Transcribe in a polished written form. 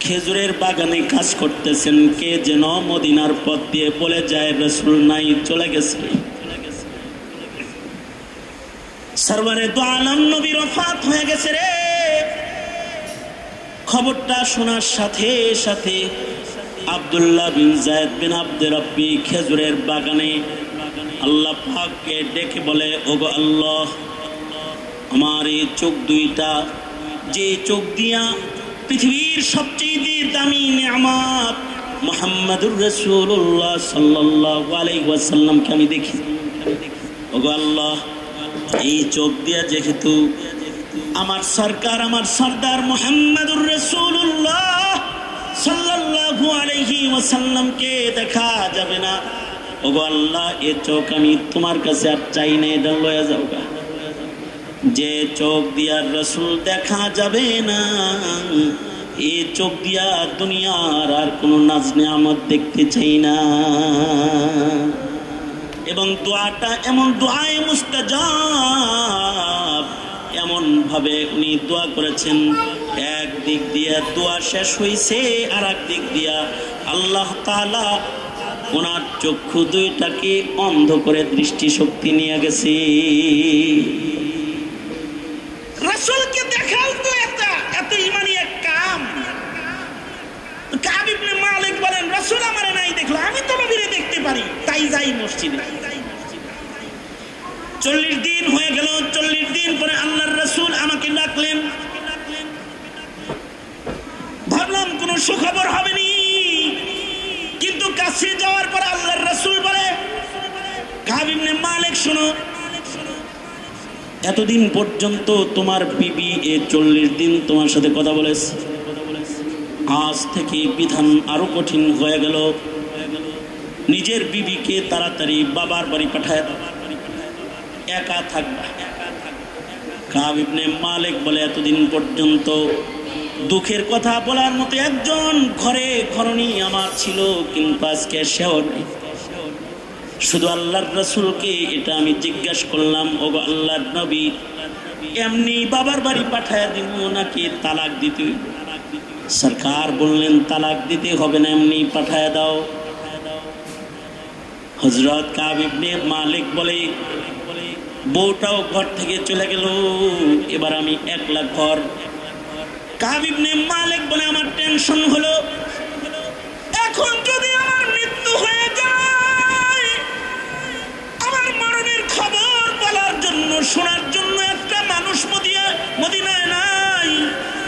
খেজুরের বাগানে কাজ করতেছেন, কে যেন মদিনার পথ দিয়ে বলে যায় রাসূল নাই, চলে গেছে। সরওয়ারে দু আলম নবী ওফাত হয়ে গেছে রে। খবরটা শোনার সাথে সাথে আব্দুল্লাহ বিন যায়েদ বিন আব্দুর রাব্বি খেজুরের বাগানে আল্লাহ পাককে ডেকে বলে, ওগো আল্লাহ, আমার এই চোখ দুইটা, যে চোখ দিয়া পৃথিবীর সবচেয়ে দামি নিয়ামত মুহাম্মাদুর রাসূলুল্লাহ সাল্লাল্লাহু আলাইহি ওয়াসাল্লামকে আমি দেখি, ওগো আল্লাহ, এই চোখ দিয়া যেহেতু আমার সরকার, আমার সরদার মুহাম্মাদুর রাসূলুল্লাহ সাল্লাল্লাহু আলাইহি ওয়াসাল্লামকে দেখা যাবে না, ওগো আল্লাহ, এ চোখ আমি তোমার কাছে আর চাই না, এটা লয়ে যাও গা। যে চোখ দিয়া রাসূল দেখা যাবে না, এই চোখ দিয়া দুনিয়ার আর কোন নাজ নিয়ামত দেখতে চাই না। এবং দোয়াটা এমন দোয়ায়ে মুস্তাজাব, এমন ভাবে উনি দোয়া করেছেন, এক দিক দিয়া দোয়া শেষ হইছে, আর এক দিক দিয়া আল্লাহ তাআলা ওনার চক্ষু দুইটাকে অন্ধ করে দৃষ্টিশক্তি নিয়ে গেছে। রাসূলকে দেখাও তো এত ইমানি এক কাম। কাব ইবনে মালিক বলেন, রাসূল আমারে নাই দেখলো, আমি তো নবীরে দেখতে পারি, তাই যাই মসজিদে। 40 দিন হয়ে গেল। 40 দিন পরে আল্লাহর রাসূল আমাকে ডাকলেন। ভাবলাম কোন সুখবর হবে নি, কিন্তু কাছে যাওয়ার পরে আল্লাহর রাসূল বলে, কাব ইবনে মালিক শোনো, এতদিন পর্যন্ত তোমার বিবি 40 দিন তোমার সাথে কথা বলেছে, আজ থেকে বিধান আরো কঠিন হয়ে গেল। নিজের বিবিকে তাড়াতাড়ি বাবার বাড়ি পাঠায় দাও, একা থাকবা। কাব ইবনে মালিক বলে, এতদিন পর্যন্ত দুঃখের কথা বলার মতো একজন ঘরে ঘরণী আমার ছিল, কিন্তু আজকে সেও নেই। শুধু আল্লাহর রাসূলকে এটা আমি জিজ্ঞাসা করলাম, ওগো আল্লাহর নবী, এমনি বাবার বাড়ি পাঠায় দিব নাকি তালাক দিতে? সরকার বললেন, তালাক দিতে হবে না, এমনি পাঠায় দাও। হযরত কাব ইবনে মালিক বলে, বউটাও ঘর থেকে চলে গেল, এবার আমি একলা ঘর। কাব ইবনে মালিক বলে, আমার টেনশন হলো, এখন যদি আমার মৃত্যু হয়ে যায়, আমার মরণের খবর বলার জন্য, শোনার জন্য একটা মানুষ মদিনায়